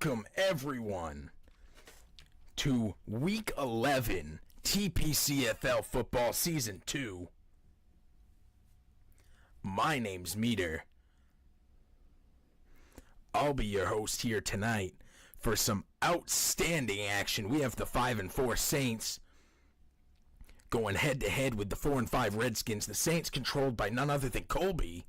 Welcome, everyone, to Week 11 TPCFL Football Season 2. My name's Meader. I'll be your host here tonight for some outstanding action. We have the 5-4 Saints going head-to-head with the 4-5 Redskins. The Saints controlled by none other than Colby.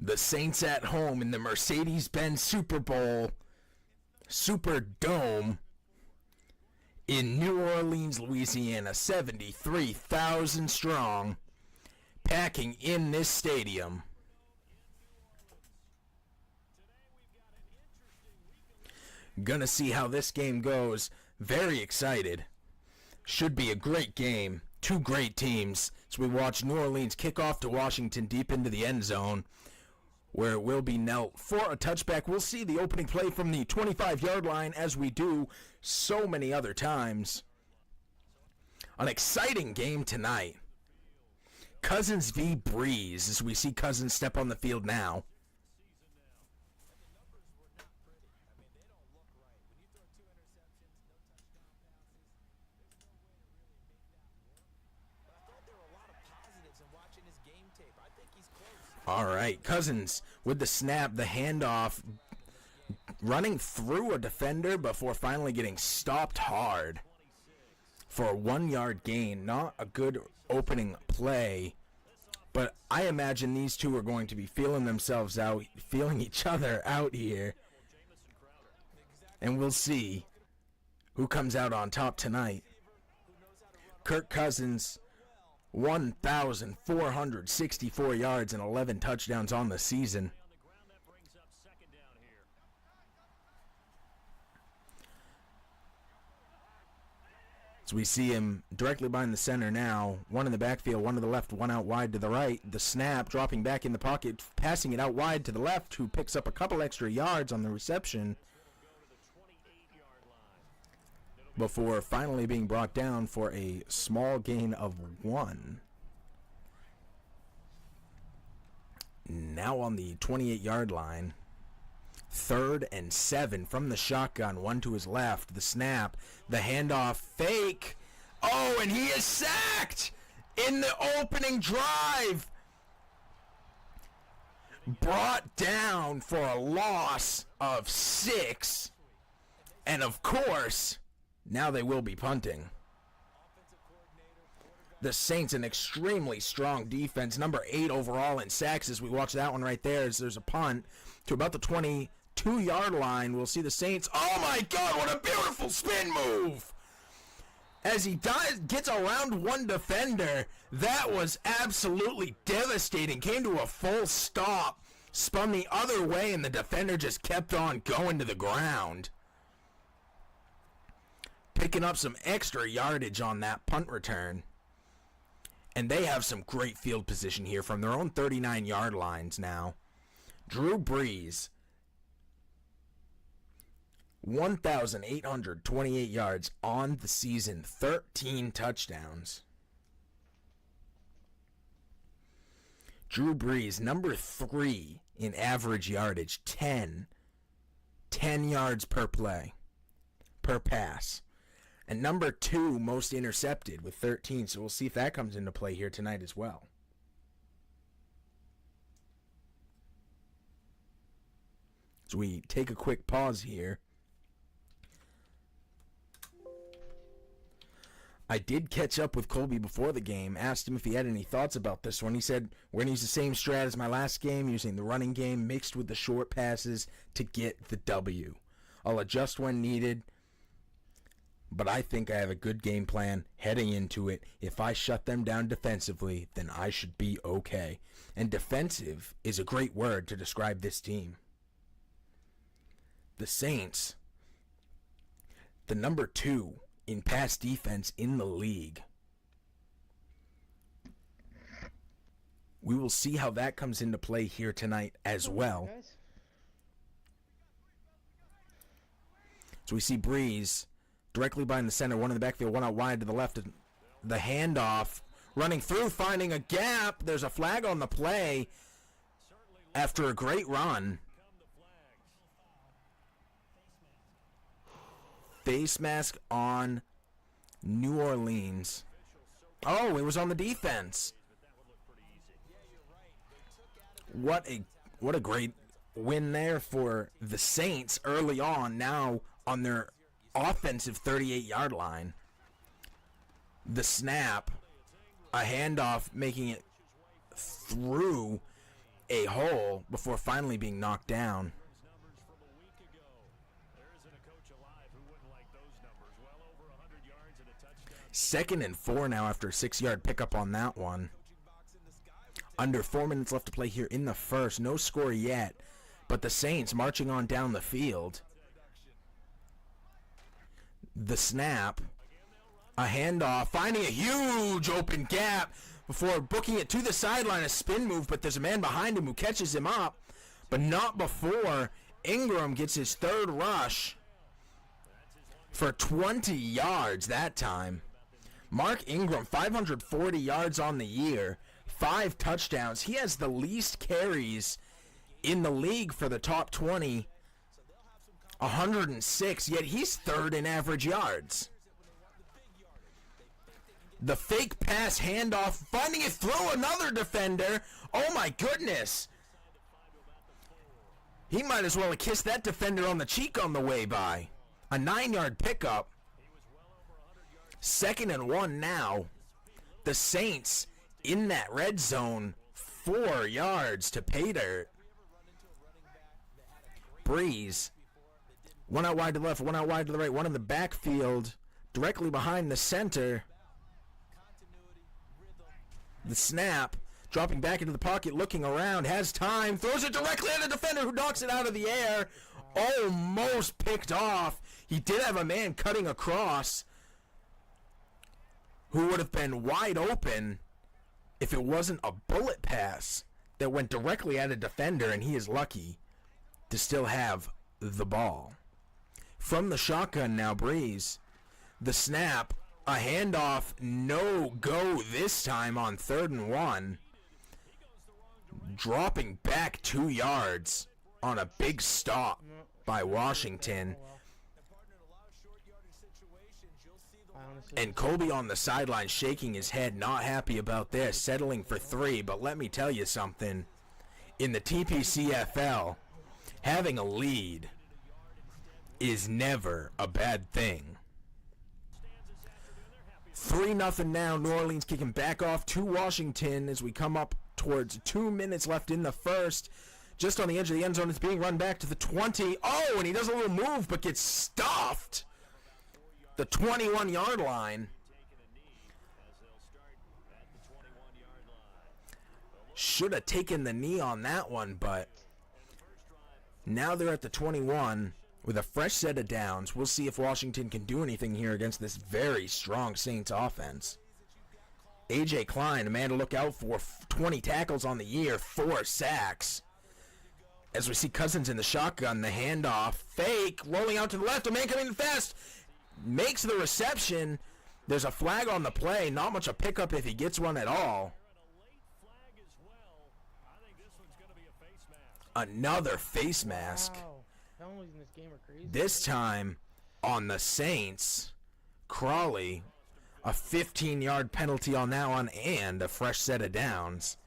The Saints at home in the Mercedes-Benz Superdome in New Orleans, Louisiana, 73,000 strong, packing in this stadium. Gonna see how this game goes. Very excited. Should be a great game. Two great teams. So we watch New Orleans kick off to Washington deep into the end zone, where it will be knelt for a touchback. We'll see the opening play from the 25-yard line, as we do so many other times. An exciting game tonight. Cousins v. Breeze, as we see Cousins step on the field now. All right, Cousins with the snap, the handoff, running through a defender before finally getting stopped hard for a 1-yard gain. Not a good opening play, but I imagine these two are going to be feeling themselves out, feeling each other out here, and we'll see who comes out on top tonight. Kirk Cousins, 1,464 yards and 11 touchdowns on the season. So we see him directly behind the center now. One in the backfield, one to the left, one out wide to the right. The snap, dropping back in the pocket, passing it out wide to the left, who picks up a couple extra yards on the reception before finally being brought down for a small gain of 1. Now on the 28-yard line, 3rd and 7 from the shotgun, one to his left. The snap, the handoff, fake. Oh, and he is sacked in the opening drive. Brought down for a loss of 6. And of course, now they will be punting. The Saints, an extremely strong defense, number 8 overall in sacks, as we watch that one right there, as there's a punt to about the 22-yard line. We'll see the Saints. Oh my God, what a beautiful spin move! As he gets around one defender, that was absolutely devastating. Came to a full stop, spun the other way, and the defender just kept on going to the ground, picking up some extra yardage on that punt return. And they have some great field position here from their own 39-yard lines now. Drew Brees, 1,828 yards on the season, 13 touchdowns. Drew Brees, number 3 in average yardage, 10 yards per play, per pass. And number 2 most intercepted with 13. So we'll see if that comes into play here tonight as well. So we take a quick pause here. I did catch up with Colby before the game, asked him if he had any thoughts about this one. He said, we're going to use the same strat as my last game, using the running game mixed with the short passes to get the W. I'll adjust when needed, but I think I have a good game plan heading into it. If I shut them down defensively, then I should be okay. And defensive is a great word to describe this team. The Saints, the number 2 in pass defense in the league. We will see how that comes into play here tonight as well. So we see Breeze directly behind the center, one in the backfield, one out wide to the left. The handoff running through, finding a gap. There's a flag on the play after a great run. Face mask on New Orleans. Oh, it was on the defense. What a great win there for the Saints early on, now on their offensive 38-yard line. The snap, a handoff, making it through a hole before finally being knocked down. Second and 4 now after a 6-yard pickup on that one. Under 4 minutes left to play here in the first. No score yet, but the Saints marching on down the field. The snap, a handoff, finding a huge open gap before booking it to the sideline, a spin move, but there's a man behind him who catches him up, but not before Ingram gets his third rush for 20 yards that time. Mark Ingram, 540 yards on the year, 5 touchdowns. He has the least carries in the league for the top 20, 106, yet he's third in average yards. The fake pass handoff, finding it through another defender. Oh my goodness. He might as well have kissed that defender on the cheek on the way by. A 9-yard pickup. Second and 1 now. The Saints in that red zone, 4 yards to pay dirt. Breeze. One out wide to the left, one out wide to the right, one in the backfield, directly behind the center. The snap, dropping back into the pocket, looking around, has time, throws it directly at a defender who knocks it out of the air. Almost picked off. He did have a man cutting across who would have been wide open if it wasn't a bullet pass that went directly at a defender, and he is lucky to still have the ball. From the shotgun now, Breeze. The snap, a handoff, no go this time on 3rd and 1. Dropping back 2 yards on a big stop by Washington. And Colby on the sideline shaking his head, not happy about this, settling for 3. But let me tell you something. In the TPCFL, having a lead is never a bad thing. 3-0 now. New Orleans kicking back off to Washington as we come up towards 2 minutes left in the first. Just on the edge of the end zone, it's being run back to the 20. Oh, and he does a little move but gets stuffed. The 21-yard line. Should have taken the knee on that one, but now they're at the 21 with a fresh set of downs. We'll see if Washington can do anything here against this very strong Saints offense. A.J. Klein, a man to look out for, 20 tackles on the year, 4 sacks. As we see Cousins in the shotgun, the handoff, fake, rolling out to the left, a man coming in fast, makes the reception. There's a flag on the play, not much a pickup if he gets one at all. Another face mask. This time on the Saints. Crawley, a 15-yard penalty on that one and a fresh set of downs.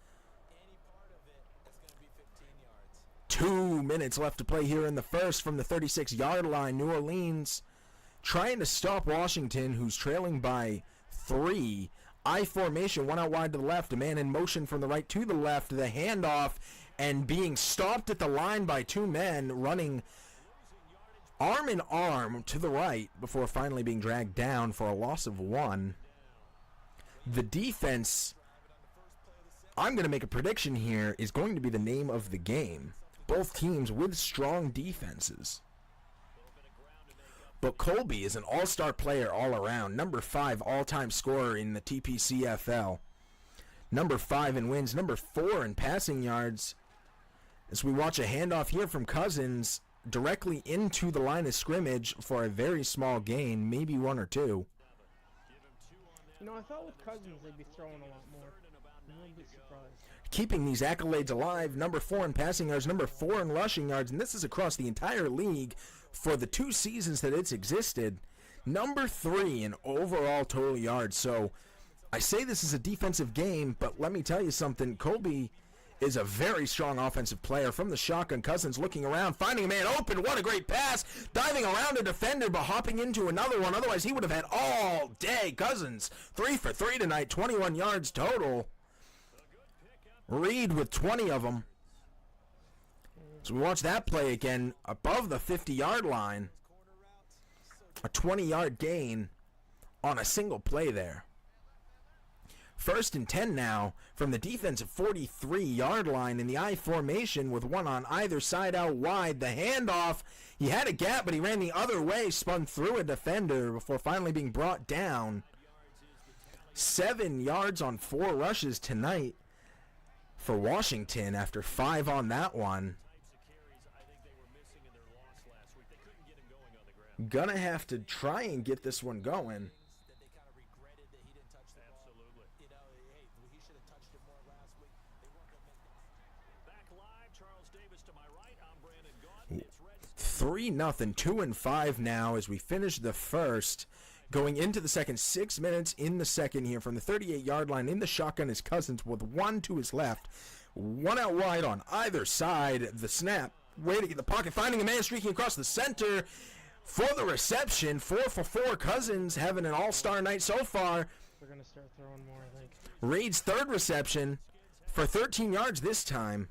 2 minutes left to play here in the first from the 36-yard line. New Orleans trying to stop Washington, who's trailing by 3. I formation, one out wide to the left, a man in motion from the right to the left, the handoff, and being stopped at the line by 2 men running arm in arm to the right before finally being dragged down for a loss of 1. The defense, I'm going to make a prediction here, is going to be the name of the game. Both teams with strong defenses. But Colby is an all-star player all around. Number 5 all-time scorer in the TPCFL. Number 5 in wins. Number 4 in passing yards. As we watch a handoff here from Cousins directly into the line of scrimmage for a very small gain, maybe 1 or 2. I thought with Cousins they'd be throwing a lot more. I'm a little bit surprised. Keeping these accolades alive, number 4 in passing yards, number 4 in rushing yards, and this is across the entire league for the 2 seasons that it's existed. Number 3 in overall total yards. So I say this is a defensive game, but let me tell you something. Colby is a very strong offensive player. From the shotgun, Cousins looking around, finding a man open. What a great pass. Diving around a defender, but hopping into another one. Otherwise, he would have had all day. Cousins, 3 for 3 tonight, 21 yards total. Reed with 20 of them. So we watch that play again above the 50-yard line. A 20-yard gain on a single play there. 1st and 10 now from the defensive 43-yard line in the I formation with one on either side out wide. The handoff, he had a gap, but he ran the other way, spun through a defender before finally being brought down. 7 yards on 4 rushes tonight for Washington after 5 on that one. Gonna have to try and get this one going. Three nothing, 2-5 now as we finish the first. Going into the second, 6 minutes in the second here from the 38-yard line. In the shotgun is Cousins with one to his left, one out wide on either side. The snap, waiting in the pocket, finding a man streaking across the center for the reception. 4 for 4. Cousins having an all-star night so far. They're going to start throwing more, I think. Reed's 3rd reception for 13 yards this time.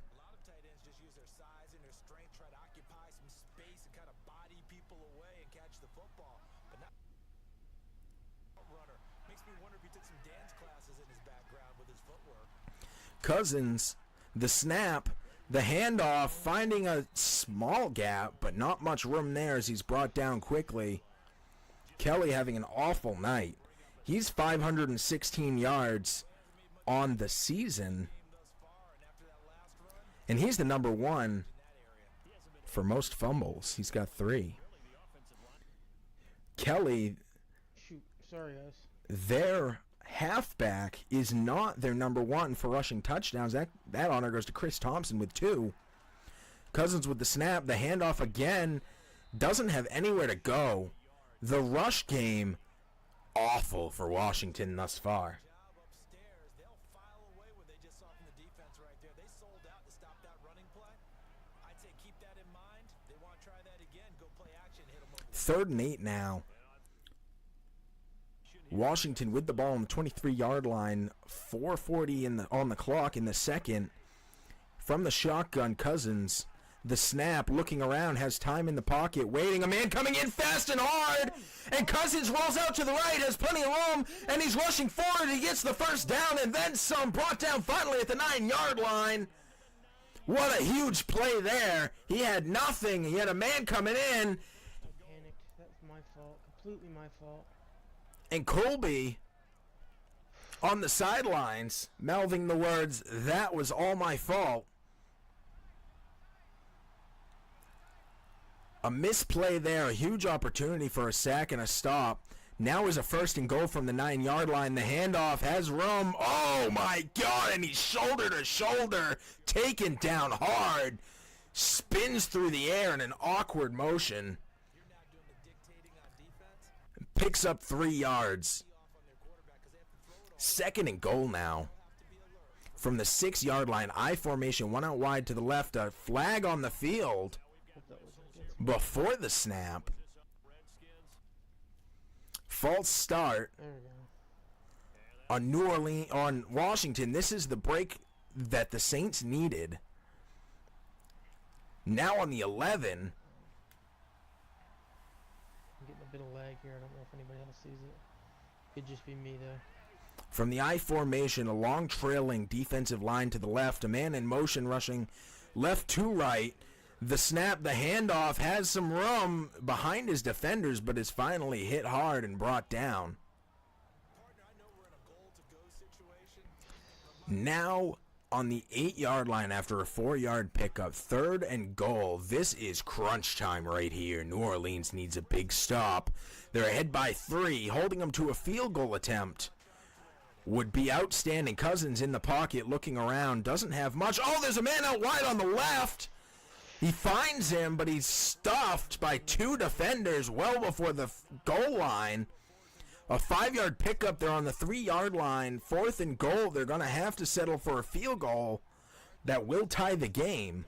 Cousins, the snap, the handoff, finding a small gap, but not much room there as he's brought down quickly. Kelly having an awful night. He's 516 yards on the season, and he's the number 1 for most fumbles. He's got 3. Kelly, Shoot, sorry guys. their halfback, is not their number 1 for rushing touchdowns. That honor goes to Chris Thompson with 2. Cousins with the snap, the handoff again, doesn't have anywhere to go. The rush game, awful for Washington thus far. Third and 8 now. Washington with the ball on the 23-yard line, 4:40 on the clock in the second. From the shotgun, Cousins, the snap, looking around, has time in the pocket, waiting. A man coming in fast and hard, and Cousins rolls out to the right, has plenty of room, and he's rushing forward. He gets the first down and then some, brought down finally at the 9-yard line. What a huge play there. He had nothing. He had a man coming in. I panicked. That's my fault. Completely my fault. And Colby on the sidelines, mouthing the words, "That was all my fault." A misplay there, a huge opportunity for a sack and a stop. Now is a 1st and goal from the 9-yard line. The handoff has room. Oh my God, and he's shoulder to shoulder, taken down hard. Spins through the air in an awkward motion. Picks up 3 yards. 2nd and goal now. From the 6-yard line, I formation, one out wide to the left. A flag on the field before the snap. False start on Washington. This is the break that the Saints needed. Now on the 11. I'm getting a bit of lag here. I don't know if anybody else sees it. Could just be me there. From the I formation, a long trailing defensive line to the left. A man in motion rushing left to right. The snap, the handoff, has some room behind his defenders, but is finally hit hard and brought down. Now on the 8-yard line after a 4-yard pickup, 3rd and goal. This is crunch time right here. New Orleans needs a big stop. They're ahead by 3, holding them to a field goal attempt would be outstanding. Cousins in the pocket looking around, doesn't have much. Oh, there's a man out wide on the left. He finds him, but he's stuffed by two defenders well before the goal line. A 5-yard pickup there on the 3-yard line. 4th and goal. They're going to have to settle for a field goal that will tie the game.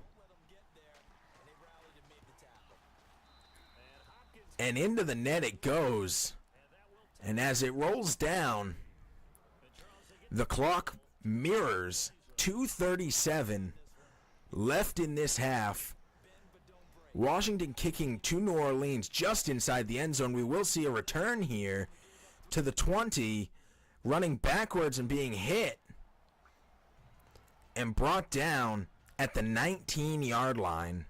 And into the net it goes. And as it rolls down, the clock mirrors 2:37 left in this half. Washington kicking to New Orleans just inside the end zone. We will see a return here to the 20, running backwards and being hit and brought down at the 19-yard line.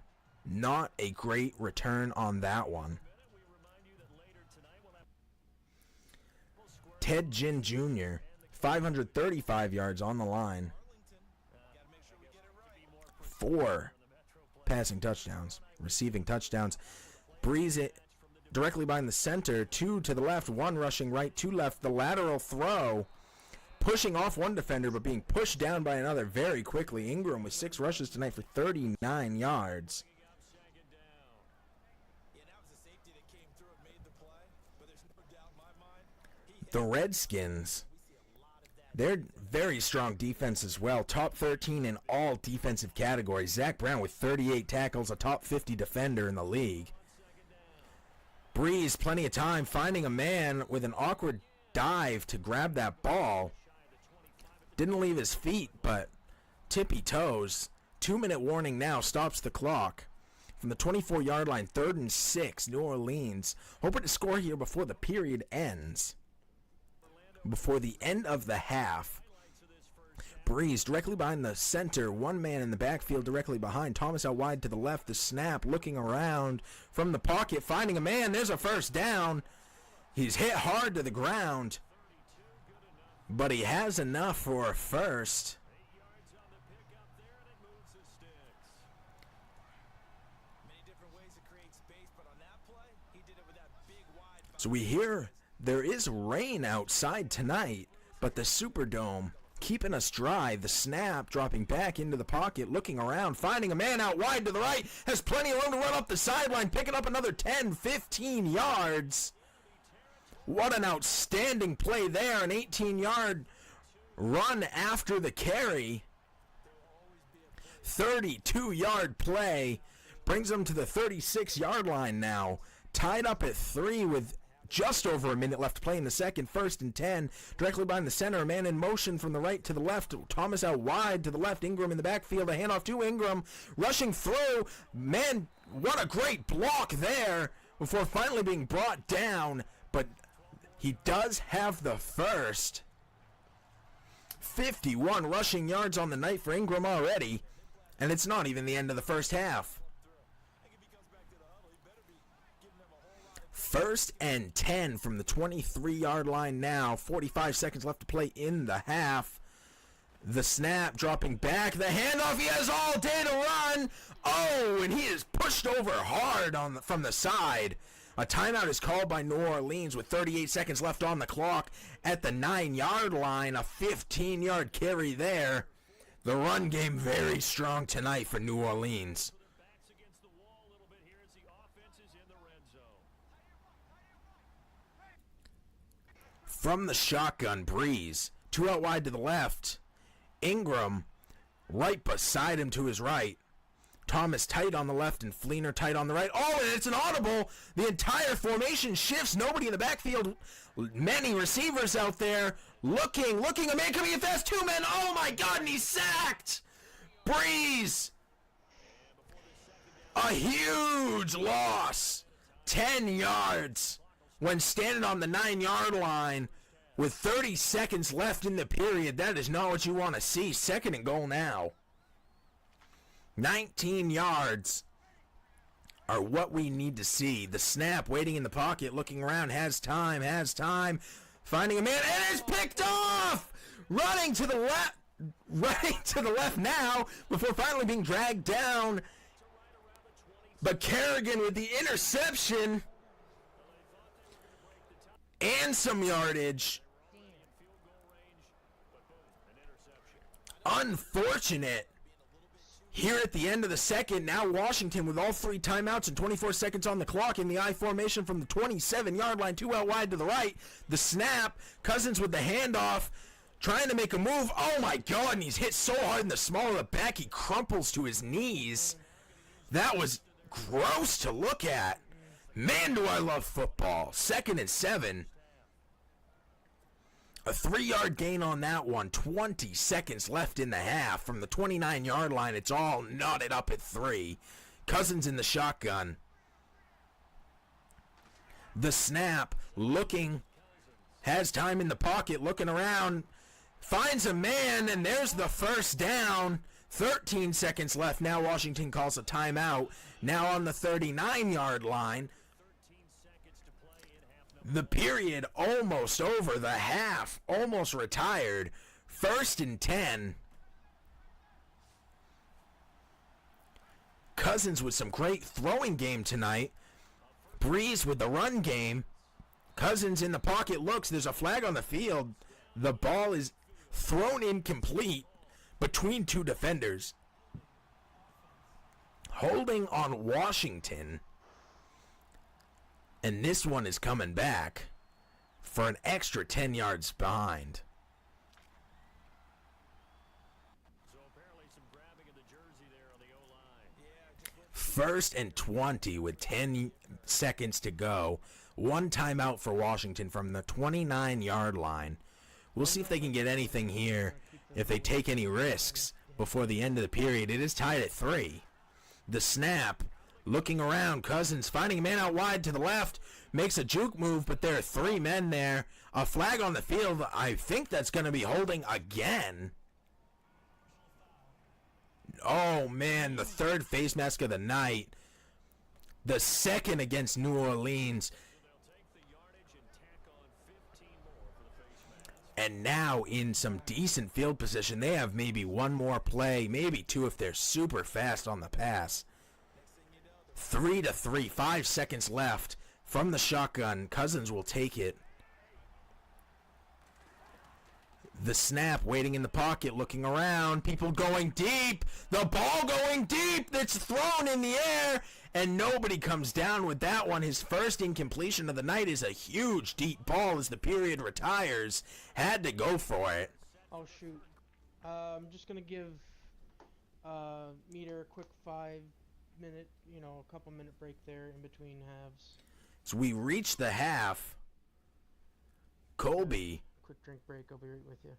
Not a great return on that one. Ted Ginn Jr., 535 yards on the line. 4 passing touchdowns, receiving touchdowns. Breeze it directly behind the center, 2 to the left, 1 rushing right, 2 left. The lateral throw, pushing off one defender, but being pushed down by another very quickly. Ingram with 6 rushes tonight for 39 yards. The Redskins, they're very strong defense as well. Top 13 in all defensive categories. Zach Brown with 38 tackles, a top 50 defender in the league. Breeze, plenty of time, finding a man with an awkward dive to grab that ball. Didn't leave his feet, but tippy toes. 2-minute warning now stops the clock. From the 24-yard line, 3rd and 6, New Orleans. Hoping to score here before the period ends. Before the end of the half. Breeze directly behind the center. 1 man in the backfield directly behind. Thomas out wide to the left. The snap, looking around from the pocket, finding a man. There's a first down. He's hit hard to the ground, but he has enough for a first. So we hear there is rain outside tonight, but the Superdome keeping us dry. The snap, dropping back into the pocket, looking around, finding a man out wide to the right, has plenty of room to run up the sideline, picking up another 10, 15 yards. What an outstanding play there, an 18-yard run after the carry. 32-yard play brings them to the 36-yard line now. Tied up at 3 with just over a minute left to play in the second. 1st and 10, directly behind the center. A man in motion from the right to the left. Thomas out wide to the left. Ingram in the backfield. A handoff to Ingram. Rushing through. Man, what a great block there before finally being brought down. But he does have the first. 51 rushing yards on the night for Ingram already. And it's not even the end of the first half. 1st and 10 from the 23-yard line now. 45 seconds left to play in the half. The snap, dropping back. The handoff, he has all day to run. Oh, and he is pushed over hard from the side. A timeout is called by New Orleans with 38 seconds left on the clock at the 9-yard line. A 15-yard carry there. The run game very strong tonight for New Orleans. From the shotgun, Breeze. 2 out wide to the left. Ingram right beside him to his right. Thomas tight on the left and Fleener tight on the right. Oh, and it's an audible. The entire formation shifts. Nobody in the backfield. Many receivers out there. Looking. A man coming in fast. 2 men. Oh, my God, and he's sacked. Breeze. A huge loss. 10 yards. When standing on the 9-yard line with 30 seconds left in the period. That is not what you want to see. 2nd and goal now. 19 yards are what we need to see. The snap, waiting in the pocket, looking around, has time, finding a man, and it's picked off! Running to the left now, before finally being dragged down. But Kerrigan with the interception and some yardage. Unfortunate. Here at the end of the second, now Washington with all 3 timeouts and 24 seconds on the clock in the I formation from the 27-yard line, 2 out wide to the right. The snap, Cousins with the handoff, trying to make a move. Oh my God, and he's hit so hard in the small of the back, he crumples to his knees. That was gross to look at. Man, do I love football. 2nd and 7. A 3-yard gain on that one. 20 seconds left in the half. From the 29-yard line, it's all knotted up at 3. Cousins in the shotgun. The snap, looking, has time in the pocket, looking around, finds a man, and there's the first down. 13 seconds left. Now Washington calls a timeout. Now on the 39-yard line. The period almost over. The half almost retired. 1st and 10. Cousins with some great throwing game tonight. Breeze with the run game. Cousins in the pocket looks. There's a flag on the field. The ball is thrown incomplete between 2 defenders. Holding on Washington. And this one is coming back for an extra 10 yards behind. So apparently some grabbing of the jersey there on the O-line. 1st and 20 with 10 seconds to go. 1 timeout for Washington from the 29-yard line. We'll see if they can get anything here, if they take any risks before the end of the period. It is tied at 3. The snap. Looking around, Cousins finding a man out wide to the left, makes a juke move, but there are 3 men there. A flag on the field. I think that's going to be holding again. Oh, man, the 3rd face mask of the night. The 2nd against New Orleans. And now in some decent field position. They have maybe 1 more play, maybe 2 if they're super fast on the pass. 3-3, 5 seconds left from the shotgun. Cousins will take it. The snap, waiting in the pocket, looking around. People going deep. The ball going deep. That's thrown in the air, and nobody comes down with that one. His first incompletion of the night is a huge deep ball as the period retires. Had to go for it. Oh, shoot. I'm just going to give Meader a quick 5-minute, a couple-minute break there in between halves. So we reach the half. Colby Quick drink break. I'll be right with you.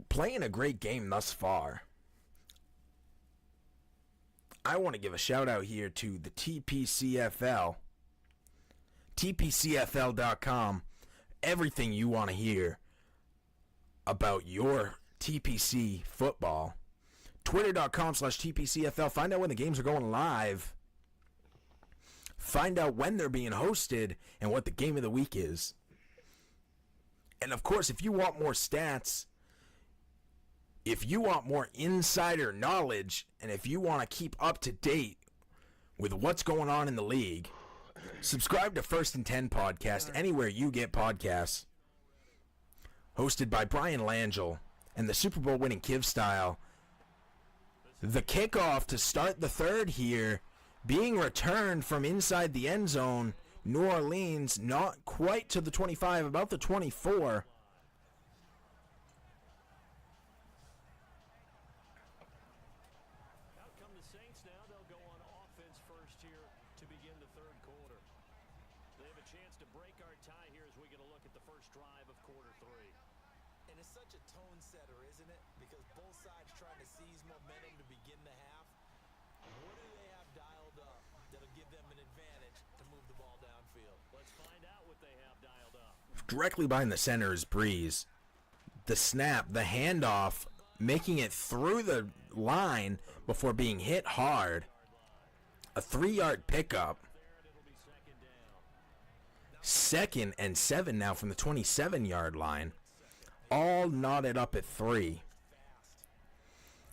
playing a great game thus far. I want to give a shout out here to the TPCFL. TPCFL.com. Everything you want to hear about your TPC football. Twitter.com/TPCFL. Find out when the games are going live. Find out when they're being hosted and what the game of the week is. And of course, if you want more stats, if you want more insider knowledge, and if you want to keep up to date with what's going on in the league, subscribe to First and 10 podcast anywhere you get podcasts. Hosted by Brian Langell and the Super Bowl winning Kiv Style. The kickoff to start the third here being returned from inside the end zone. New Orleans not quite to the 25, about the 24. Out come the Saints now. They'll go on offense first here to begin the third quarter. They have a chance to break our tie here as we get a look at the first drive of quarter 3. And it's such a tone setter, isn't it? Because both sides trying to seize momentum to begin the half. What do they have dialed up that'll give them an advantage to move the ball downfield? Let's find out what they have dialed up. Directly behind the center is Breeze. The snap, the handoff, making it through the line before being hit hard. A 3-yard pickup. 2nd and 7 now from the 27-yard line. All knotted up at 3.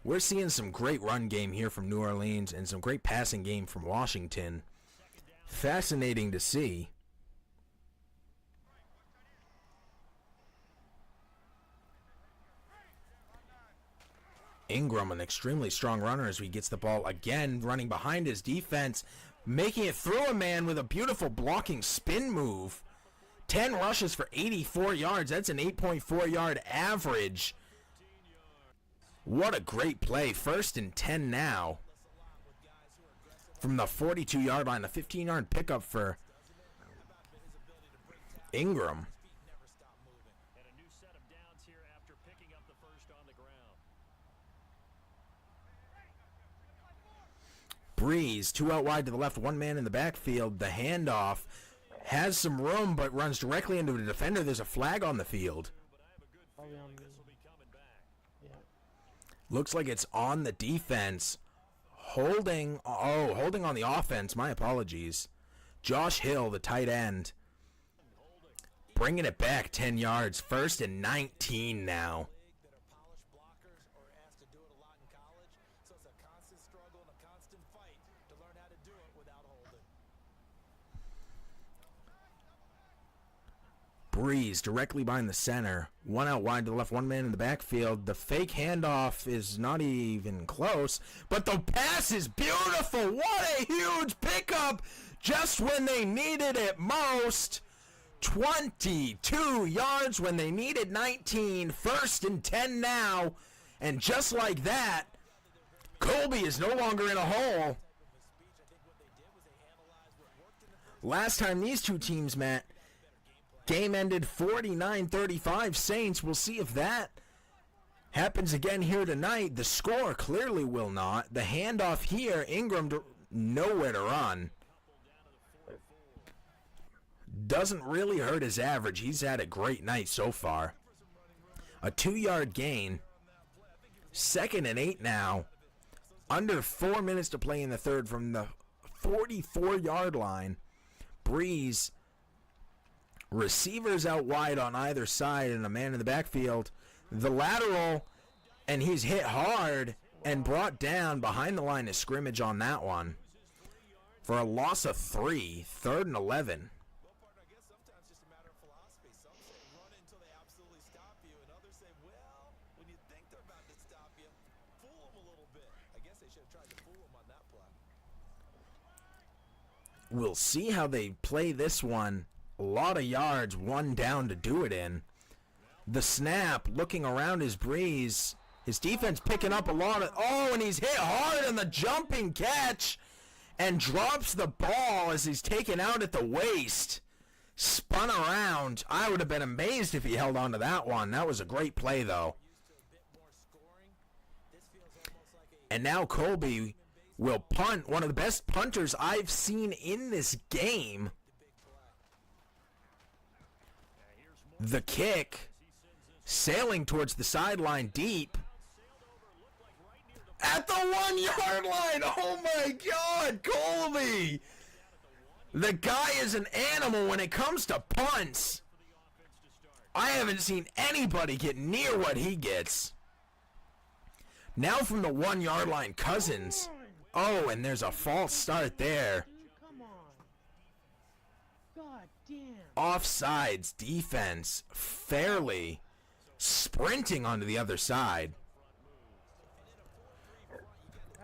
We're seeing some great run game here from New Orleans and some great passing game from Washington. Fascinating to see. – Ingram, an extremely strong runner as he gets the ball again, running behind his defense, making it through a man with a beautiful blocking spin move. 10 rushes for 84 yards. That's an 8.4 yard average. What a great play. 1st and 10 now. From the 42 yard line, a 15 yard pickup for Ingram. And a new set of downs here after picking up the first on the ground. Breeze, 2 out wide to the left, 1 man in the backfield. The handoff has some room but runs directly into a defender. There's a flag on the field. Probably on me. Yeah. Looks like it's on the defense. Holding on the offense. My apologies. Josh Hill, the tight end, bringing it back 10 yards. 1st and 19 now. that are polished blockers or asked to do it a lot in college. So it's a constant struggle and a constant fight to learn how to do it without holding. Breeze directly behind the center. 1 out wide to the left, 1 man in the backfield. The fake handoff is not even close, but the pass is beautiful. What a huge pickup just when they needed it most. 22 yards when they needed 19. 1st and 10 now. And just like that, Colby is no longer in a hole. Last time these two teams met, game ended 49-35 Saints. We'll see if that happens again here tonight. The score clearly will not. The handoff here, Ingram nowhere to run. Doesn't really hurt his average. He's had a great night so far. A 2 yard gain. 2nd and 8 now. Under 4 minutes to play in the third from the 44 yard line. Breeze. Receivers out wide on either side and a man in the backfield. The lateral, and he's hit hard and brought down behind the line of scrimmage on that one for a loss of 3. 3rd and 11. Well, partner, I guess sometimes it's just a matter of philosophy. Some say run until they absolutely stop you, and others say, well, when you think they're about to stop you, fool them a little bit. I guess they should have tried to fool them on that play. We'll see how they play this one. A lot of yards, 1 down to do it in. The snap, looking around his Breeze. His defense picking up a lot of... Oh, and he's hit hard on the jumping catch and drops the ball as he's taken out at the waist. Spun around. I would have been amazed if he held on to that one. That was a great play, though. And now Colby will punt. One of the best punters I've seen in this game. The kick, sailing towards the sideline deep. At the 1 yard line. Oh my God, Colby. The guy is an animal when it comes to punts. I haven't seen anybody get near what he gets. Now from the 1 yard line, Cousins. Oh, and there's a false start there. Dude, come on. God damn. Offsides defense fairly sprinting onto the other side.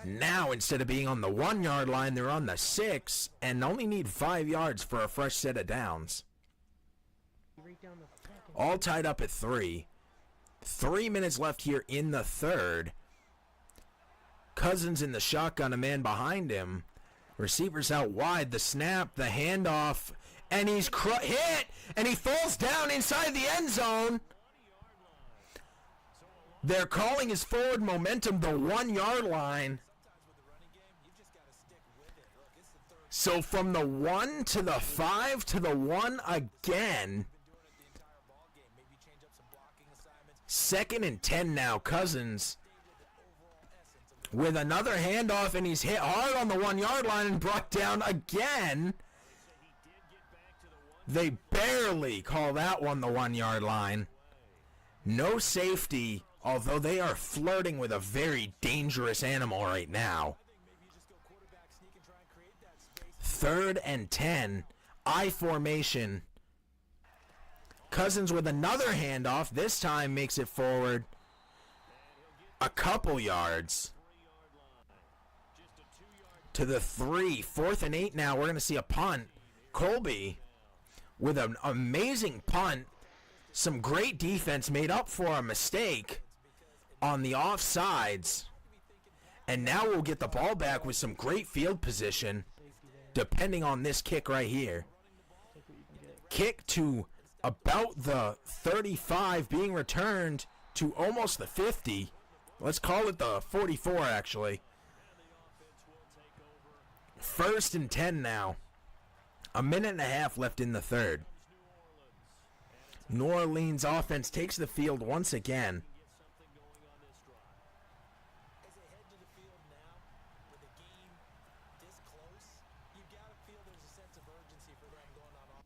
Now, instead of being on the 1 yard line, they're on the 6 and only need 5 yards for a fresh set of downs. Right down the fucking... All tied up at 3. 3 minutes left here in the third. Cousins in the shotgun, a man behind him. Receivers out wide. The snap, the handoff, and he's hit, and he falls down inside the end zone. They're calling his forward momentum the 1 yard line. So from the 1 to the 5 to the 1 again. 2nd and 10 now. Cousins with another handoff, and he's hit hard on the 1 yard line and brought down again. They barely call that one the 1 yard line. No safety, although they are flirting with a very dangerous animal right now. 3rd and 10. I formation. Cousins with another handoff. This time makes it forward. a couple yards to the 3. 4th and 8 now. We're going to see a punt. Colby with an amazing punt. Some great defense made up for a mistake on the offsides. And now we'll get the ball back with some great field position, depending on this kick right here. Kick to about the 35, being returned to almost the 50. Let's call it the 44, actually. 1st and 10 now. A minute and a half left in the third. New Orleans offense takes the field once again. As they head to the field now, with a game this close, you got to feel there's a sense of urgency for them going on.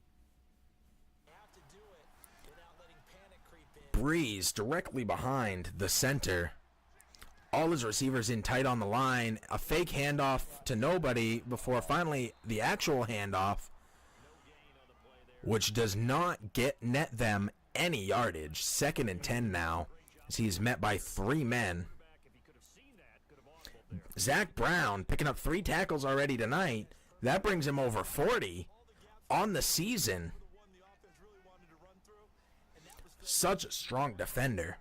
They have to do it without letting panic creep in. Breeze directly behind the center. All his receivers in tight on the line. A fake handoff to nobody before finally the actual handoff, which does not net them any yardage. 2nd and 10 now, as he's met by 3 men. Zach Brown picking up 3 tackles already tonight. That brings him over 40 on the season. Such a strong defender.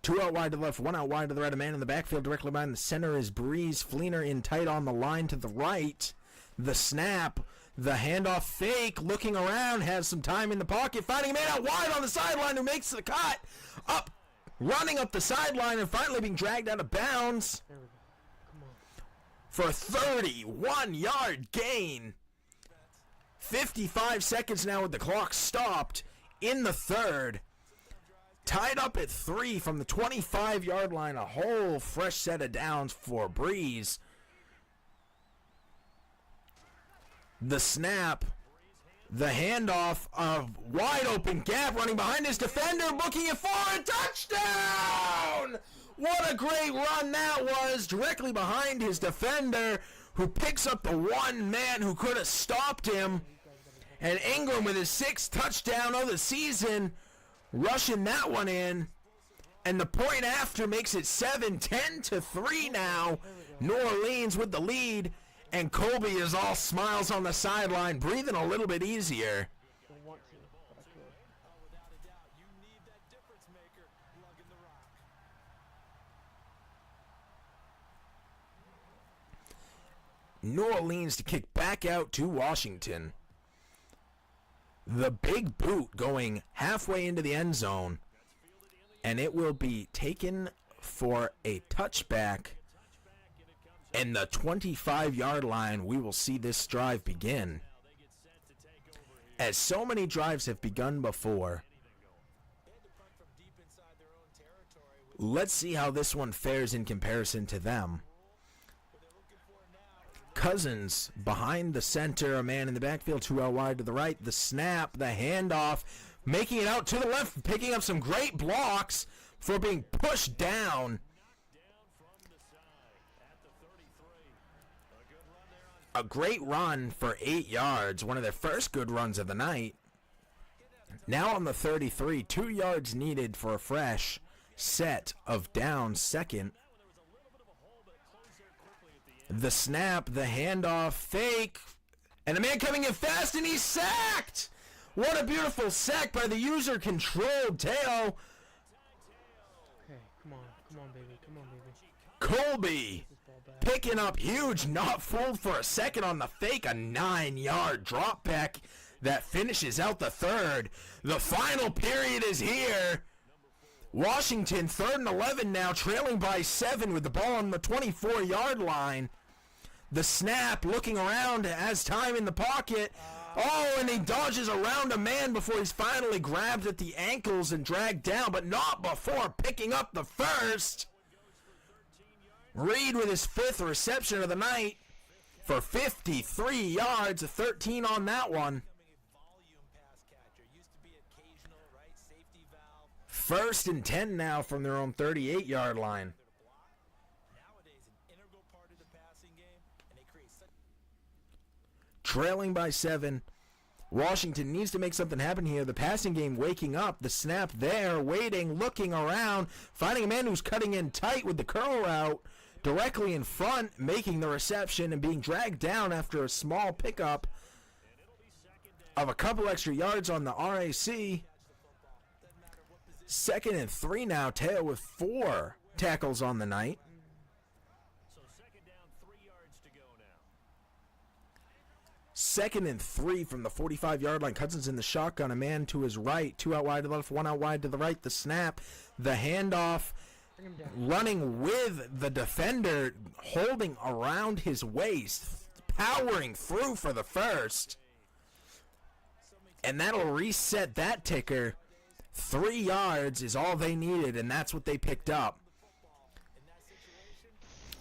2 out wide to the left, 1 out wide to the right. A man in the backfield directly behind the center is Breeze. Fleener in tight on the line to the right. The snap, the handoff fake, looking around, has some time in the pocket, finding a man out wide on the sideline who makes the cut. Up, running up the sideline and finally being dragged out of bounds There we go. Come on. for a 31-yard gain. 55 seconds now with the clock stopped in the third. Tied up at 3 from the 25-yard line. A whole fresh set of downs for Breeze. The snap. The handoff of wide open gap, running behind his defender, booking it for a touchdown! What a great run that was, directly behind his defender, who picks up the one man who could have stopped him. And Ingram with his 6th touchdown of the season, rushing that one in. And the point after makes it 7-10-3 now. New Orleans with the lead. And Colby is all smiles on the sideline, breathing a little bit easier. Don't want to, but I could. Without a doubt, you need that difference maker lugging the rock. New Orleans to kick back out to Washington. The big boot going halfway into the end zone. And it will be taken for a touchback. And the 25-yard line, we will see this drive begin. As so many drives have begun before, let's see how this one fares in comparison to them. Cousins behind the center, a man in the backfield, 2 out wide to the right. The snap, the handoff, making it out to the left, picking up some great blocks for being pushed down. A great run for 8 yards, one of their first good runs of the night. Now on the 33, 2 yards needed for a fresh set of down 2nd. The snap, the handoff, fake, and a man coming in fast, and he's sacked! What a beautiful sack by the user-controlled Teo. Okay, come on, baby, come on, baby. Colby picking up huge, not fooled for a second on the fake, a 9-yard drop back that finishes out the third. The final period is here. Washington 3rd and 11 now, trailing by 7 with the ball on the 24-yard line. The snap, looking around, has time in the pocket. Oh, and he dodges around a man before he's finally grabbed at the ankles and dragged down, but not before picking up the first. Reed with his 5th reception of the night for 53 yards, a 13 on that one. 1st and 10 now from their own 38-yard line. Trailing by 7 Washington needs to make something happen here. The passing game waking up. The snap there, waiting, looking around, finding a man who's cutting in tight with the curl route directly in front, making the reception and being dragged down after a small pickup of a couple extra yards on the RAC. 2nd and 3 now. Teo with 4 tackles on the night. So 2nd down, 3 yards to go now. 2nd and 3 from the 45-yard line. Cousins in the shotgun. A man to his right. 2 out wide to the left, 1 out wide to the right. The snap. The handoff. Running with the defender. Holding around his waist. Powering through for the first. And that'll reset that ticker. 3 yards is all they needed, and that's what they picked up.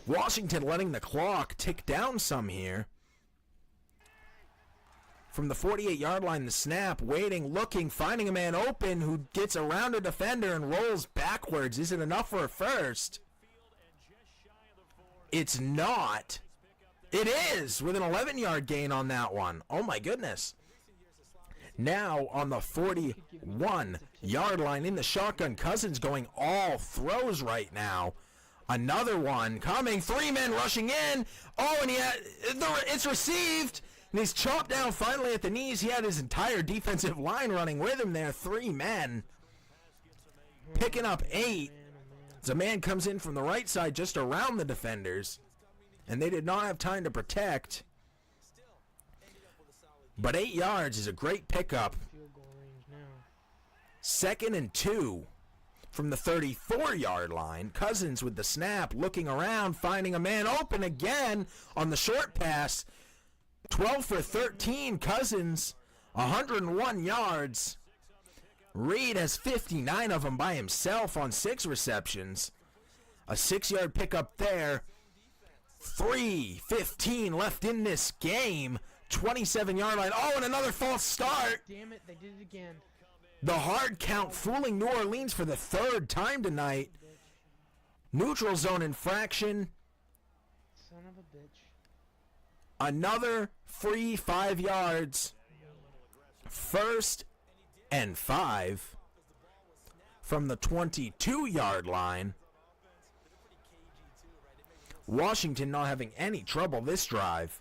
Washington letting the clock tick down some here. From the 48-yard line, the snap, waiting, looking, finding a man open who gets around a defender and rolls backwards. Is it enough for a first? It's not. It is, with an 11-yard gain on that one. Oh, my goodness. Now on the 41-yard line in the shotgun, Cousins going all throws right now. Another one coming, 3 men rushing in. Oh, and it's received. And he's chopped down finally at the knees. He had his entire defensive line running with him there. 3 men. Picking up 8. As a man comes in from the right side just around the defenders. And they did not have time to protect. But 8 yards is a great pickup. 2nd and 2 from the 34-yard line. Cousins with the snap, looking around, finding a man open again on the short pass. 12 for 13. Cousins, 101 yards. Reed has 59 of them by himself on 6 receptions. A 6-yard pickup there. 3:15 left in this game. 27-yard line. Oh, and another false start. Damn it, they did it again. The hard count fooling New Orleans for the 3rd time tonight. Neutral zone infraction. Son of a bitch. Another free 5 yards. 1st and 5 from the 22-yard line. Washington not having any trouble this drive.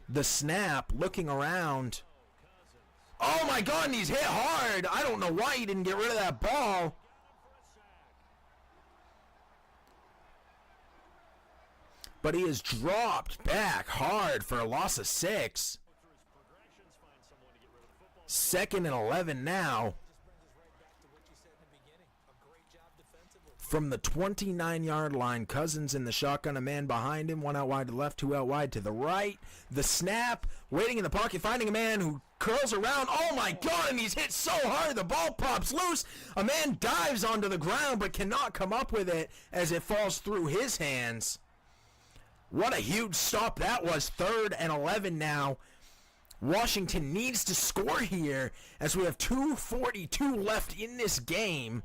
The snap, looking around. Oh my God, and he's hit hard. I don't know why he didn't get rid of that ball. But he is dropped back hard for a loss of 6. 2nd and 11 now. From the 29-yard line, Cousins in the shotgun, a man behind him, 1 out wide to the left, 2 out wide to the right. The snap, waiting in the pocket, finding a man who curls around. Oh my God, and he's hit so hard, the ball pops loose. A man dives onto the ground but cannot come up with it as it falls through his hands. What a huge stop that was. 3rd and 11 now. Washington needs to score here as we have 2:42 left in this game.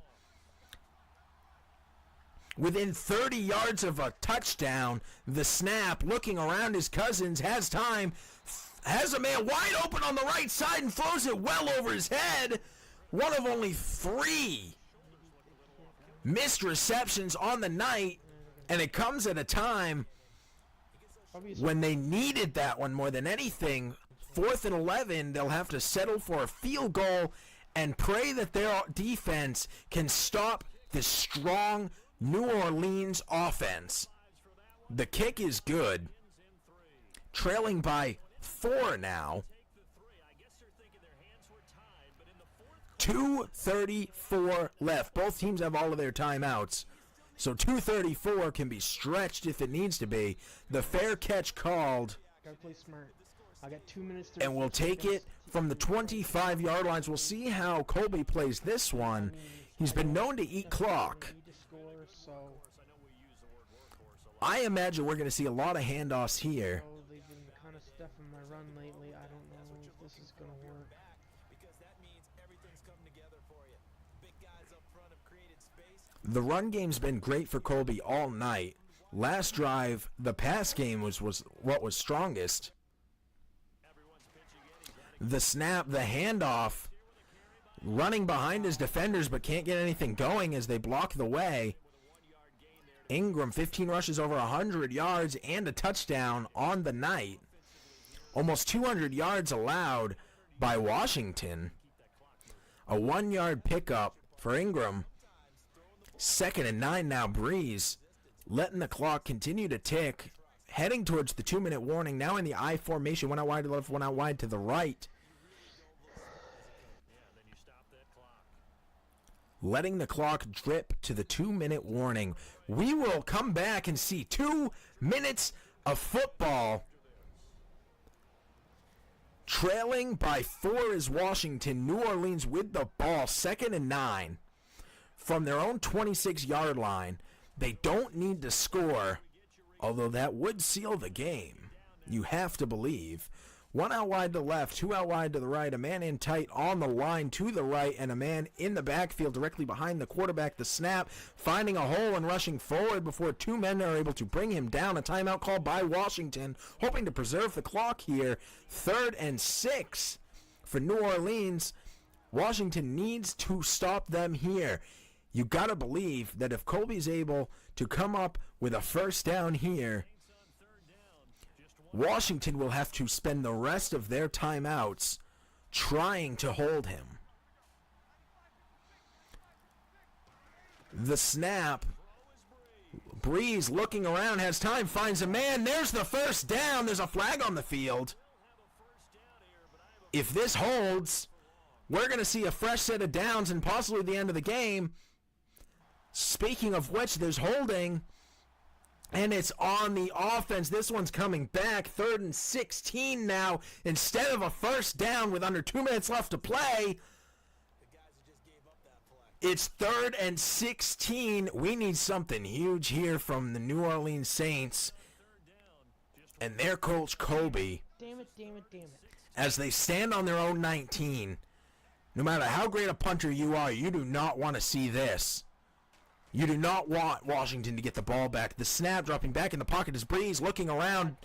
Within 30 yards of a touchdown, the snap, looking around his Cousins, has time, has a man wide open on the right side and throws it well over his head. One of only 3 missed receptions on the night, and it comes at a time when they needed that one more than anything. 4th and 11, they'll have to settle for a field goal and pray that their defense can stop this strong New Orleans offense. The kick is good. Trailing by 4 now. 2:34 left. Both teams have all of their timeouts. So 2:34 can be stretched if it needs to be. The fair catch called. Gotta play smart. I got 2 minutes to. And we'll take it from the 25-yard lines. We'll see how Colby plays this one. He's been known to eat clock. I imagine we're going to see a lot of handoffs here. They've been kind of stuffing my run lately. I don't know if this is going to work. The run game's been great for Colby all night. Last drive, the pass game was what was strongest. The snap, the handoff, running behind his defenders but can't get anything going as they block the way. Ingram, 15 rushes over 100 yards and a touchdown on the night. Almost 200 yards allowed by Washington. A 1-yard pickup for Ingram. 2nd and 9 now. Breeze letting the clock continue to tick. Heading towards the 2-minute warning. Now in the I formation. One out wide to the left, one out wide to the right. Letting the clock drip to the 2-minute warning. We will come back and see 2 minutes of football. Trailing by 4 is Washington. New Orleans with the ball. 2nd and 9. From their own 26-yard line. They don't need to score, although that would seal the game. You have to believe. 1 out wide to the left, 2 out wide to the right, a man in tight on the line to the right, and a man in the backfield directly behind the quarterback. The snap, finding a hole and rushing forward before 2 men are able to bring him down. A timeout called by Washington, hoping to preserve the clock here. 3rd and 6 for New Orleans. Washington needs to stop them here. You got to believe that if Colby's able to come up with a first down here, Washington will have to spend the rest of their timeouts trying to hold him. The snap. Breeze looking around, has time, finds a man. There's the first down. There's a flag on the field. If this holds, we're going to see a fresh set of downs and possibly the end of the game. Speaking of which, there's holding, and it's on the offense. This one's coming back. 3rd and 16 now. Instead of a first down with under 2 minutes left to play, it's 3rd and 16. We need something huge here from the New Orleans Saints and their coach, Colby. Damn it. As they stand on their own 19. No matter how great a punter you are, you do not want to see this. You do not want Washington to get the ball back. The snap dropping back in the pocket is Breeze looking around.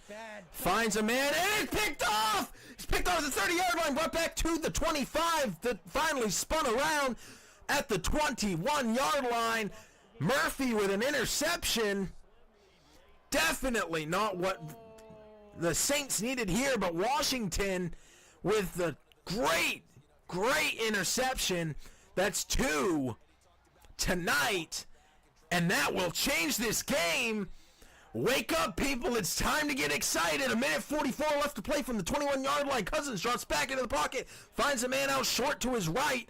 Finds a man, and it's picked off! It's picked off at the 30-yard line, brought back to the 25, that finally spun around at the 21-yard line. Murphy with an interception. Definitely not what the Saints needed here, but Washington with the great interception. That's 2 tonight. And that will change this game. Wake up, people. It's time to get excited. 1:44 left to play from the 21-yard line. Cousins drops back into the pocket. Finds a man out short to his right.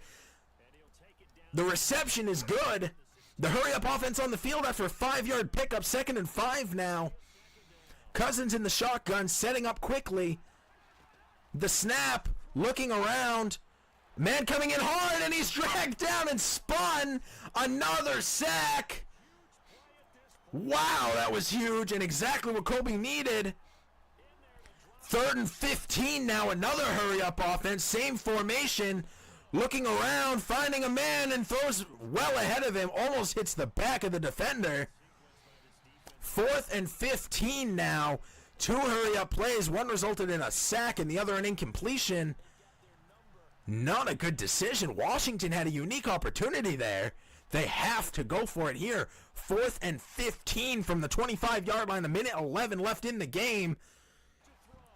The reception is good. The hurry-up offense on the field after a 5-yard pickup. 2nd and 5 now. Cousins in the shotgun, setting up quickly. The snap, looking around. Man coming in hard, and he's dragged down and spun. Another sack. Wow, that was huge and exactly what Colby needed. 3rd and 15 now, another hurry-up offense, same formation. Looking around, finding a man, and throws well ahead of him. Almost hits the back of the defender. 4th and 15 now. 2 hurry-up plays. One resulted in a sack and the other an incompletion. Not a good decision. Washington had a unique opportunity there. They have to go for it here. 4th and 15 from the 25-yard line. 1:11 left in the game.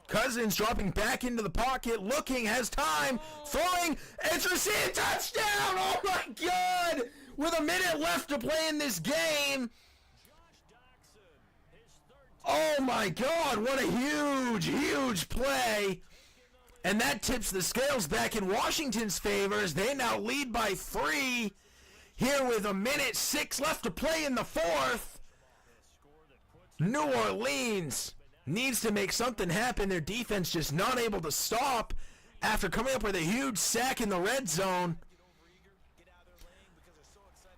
Cousins dropping back into the pocket. Looking, has time. Throwing. It's received. Touchdown. Oh, my God. With a minute left to play in this game. Oh, my God. What a huge play. And that tips the scales back in Washington's favor as they now lead by 3 here with 1:06 left to play in the 4th. New Orleans needs to make something happen. Their defense just not able to stop after coming up with a huge sack in the red zone.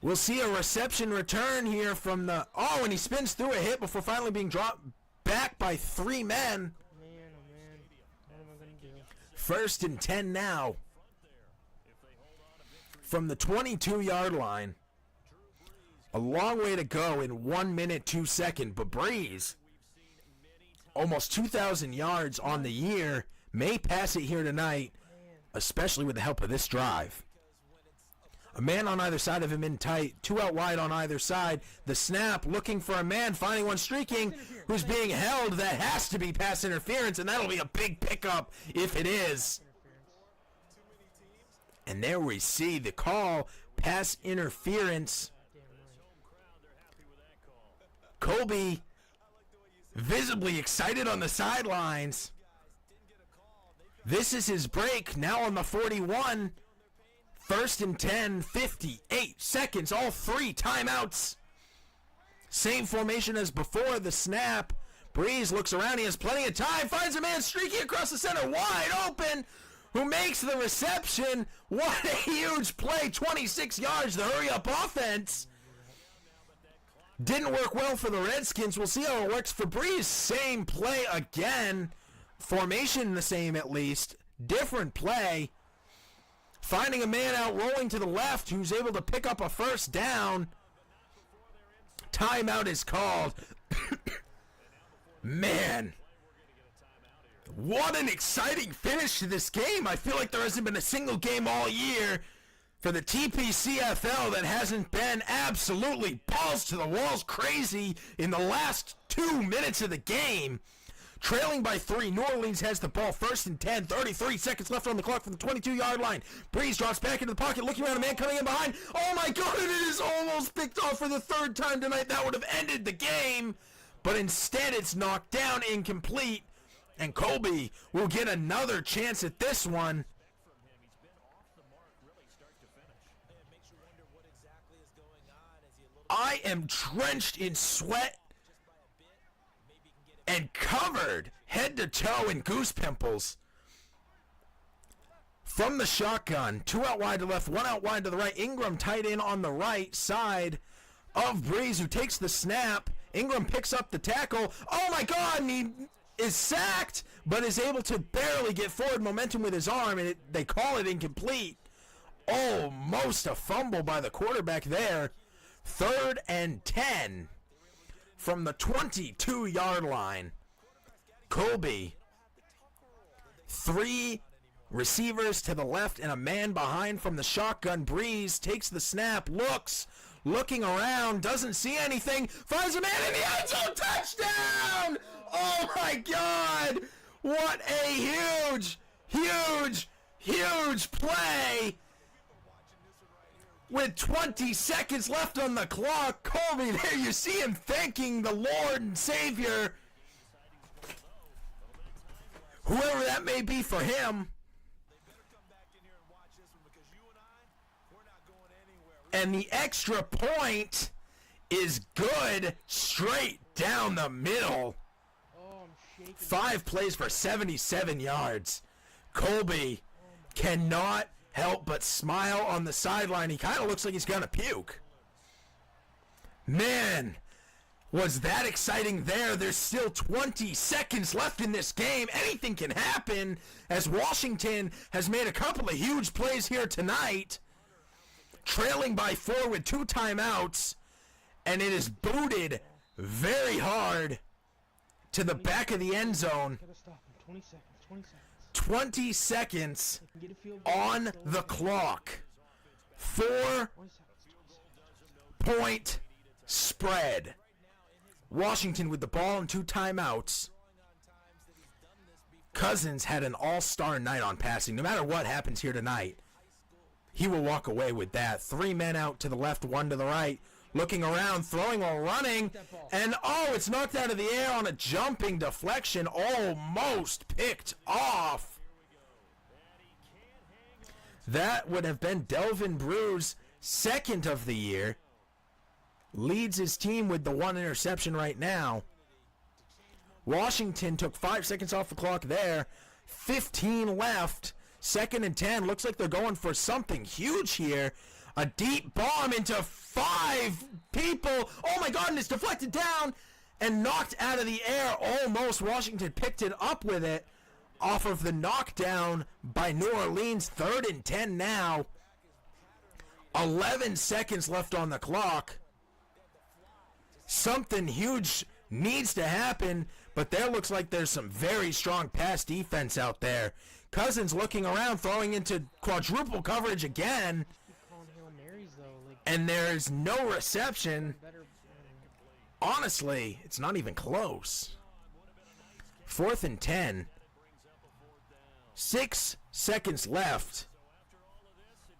We'll see a reception return here from the... Oh, and he spins through a hit before finally being dropped back by 3 men. First and 10 now. From the 22-yard line. A long way to go in 1 minute, 2 seconds. But Breeze, almost 2,000 yards on the year, may pass it here tonight. especially with the help of this drive. A man on either side of him in tight, 2 out wide on either side. The snap, looking for a man, finding one streaking, who's being held. That has to be pass interference, and that'll be a big pickup if it is. And there we see the call, pass interference. Colby visibly excited on the sidelines. This is his break, now on the 41. 1st and 10, 58 seconds, all 3 timeouts. Same formation as before the snap. Breeze looks around, he has plenty of time, finds a man streaking across the center, wide open, who makes the reception. What a huge play, 26 yards, the hurry-up offense. Didn't work well for the Redskins. We'll see how it works for Breeze. Same play again. Formation the same at least. Different play. Finding a man out rolling to the left who's able to pick up a first down. Timeout is called. Man. What an exciting finish to this game. I feel like there hasn't been a single game all year for the TPCFL that hasn't been absolutely balls to the walls crazy in the last 2 minutes of the game. Trailing by 3, New Orleans has the ball, 1st and 10, 33 seconds left on the clock from the 22-yard line. Breeze drops back into the pocket, looking around, a man coming in behind. Oh my God, it is almost picked off for the 3rd time tonight. That would have ended the game, but instead it's knocked down, incomplete, and Colby will get another chance at this one. I am drenched in sweat and covered head to toe in goose pimples. From the shotgun, 2 out wide to left, 1 out wide to the right. Ingram tight end on the right side of Breeze, who takes the snap. Ingram picks up the tackle. Oh my God, and he is sacked, but is able to barely get forward momentum with his arm, and they call it incomplete. Almost a fumble by the quarterback there. 3rd and 10 from the 22-yard line. Colby, 3 receivers to the left and a man behind from the shotgun. Breeze takes the snap, looking around, doesn't see anything, finds a man in the end zone, touchdown! Oh my God! What a huge play! With 20 seconds left on the clock, Colby, there you see him thanking the Lord and Savior, whoever that may be for him. And the extra point is good, straight down the middle. 5 plays for 77 yards. Colby cannot help but smile on the sideline. He kind of looks like he's gonna puke. Man, was that exciting there. There's still 20 seconds left in this game. Anything can happen, as Washington has made a couple of huge plays here tonight, trailing by 4 with 2 timeouts, and it is booted very hard to the back of the end zone. 20 seconds on the clock. 4-point spread. Washington with the ball and 2 timeouts. Cousins had an all-star night on passing. No matter what happens here tonight, he will walk away with that. 3 men out to the left, 1 to the right. Looking around, throwing while running, and it's knocked out of the air on a jumping deflection, almost picked off. That would have been Delvin Brew's 2nd of the year. Leads his team with the 1 interception right now. Washington took 5 seconds off the clock there. 15 left. 2nd and 10. Looks like they're going for something huge here. A deep bomb into 5 people. Oh my God, and it's deflected down and knocked out of the air. Almost Washington picked it up with it off of the knockdown by New Orleans. 3rd and 10 now. 11 seconds left on the clock. Something huge needs to happen, but there looks like there's some very strong pass defense out there. Cousins looking around, throwing into quadruple coverage again, Keep calling Hail Marys though. Like and there's no reception. better. Honestly, it's not even close. 4th and 10. 6 seconds left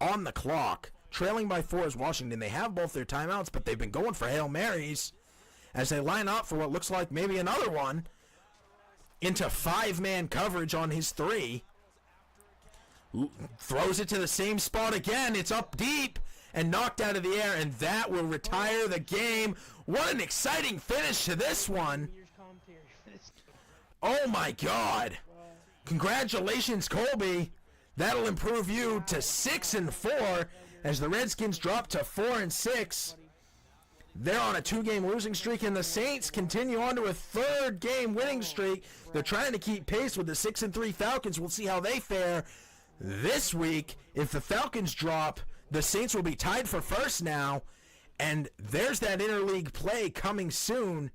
on the clock. Trailing by 4 is Washington. They have both their timeouts, but they've been going for Hail Marys as they line up for what looks like maybe another one into 5-man coverage on his 3. Throws it to the same spot again. It's up deep and knocked out of the air, and that will retire the game. What an exciting finish to this one. Years commentary for this game. Oh my God. Congratulations, Colby. That'll improve you to 6-4 as the Redskins drop to 4-6. They're on a 2-game losing streak, and the Saints continue on to a 3rd-game winning streak. They're trying to keep pace with the 6-3 Falcons. We'll see how they fare this week. If the Falcons drop, the Saints will be tied for first now, and there's that interleague play coming soon.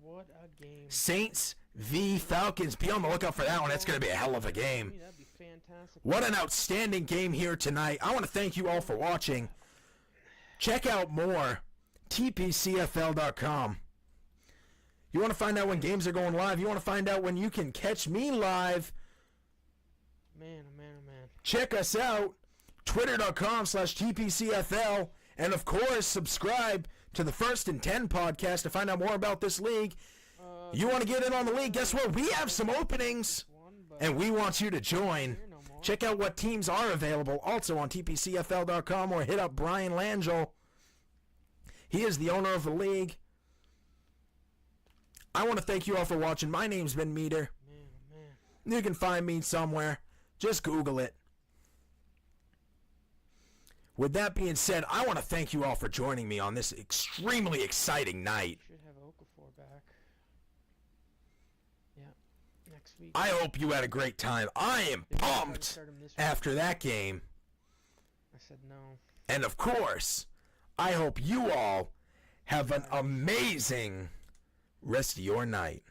What a game. Saints v. Falcons. Be on the lookout for that one. That's going to be a hell of a game. That'd be fantastic. What an outstanding game here tonight. I want to thank you all for watching. Check out more. TPCFL.com. You want to find out when games are going live? You want to find out when you can catch me live? Man, oh man, oh man. Check us out. Twitter.com/TPCFL. And of course, subscribe to the First and 10 podcast to find out more about this league. You want to get in on the league? Guess what? We have some openings, and we want you to join. Check out what teams are available also on TPCFL.com, or hit up Brian Langell. He is the owner of the league. I want to thank you all for watching. My name's been Meader. Man, oh man. You can find me somewhere. Just Google it. With that being said, I want to thank you all for joining me on this extremely exciting night. Should have Okafor back. Yeah, next week. I hope you had a great time. I am They might try to pumped start him this week. after that game. I said no. And of course, I hope you all have an amazing rest of your night.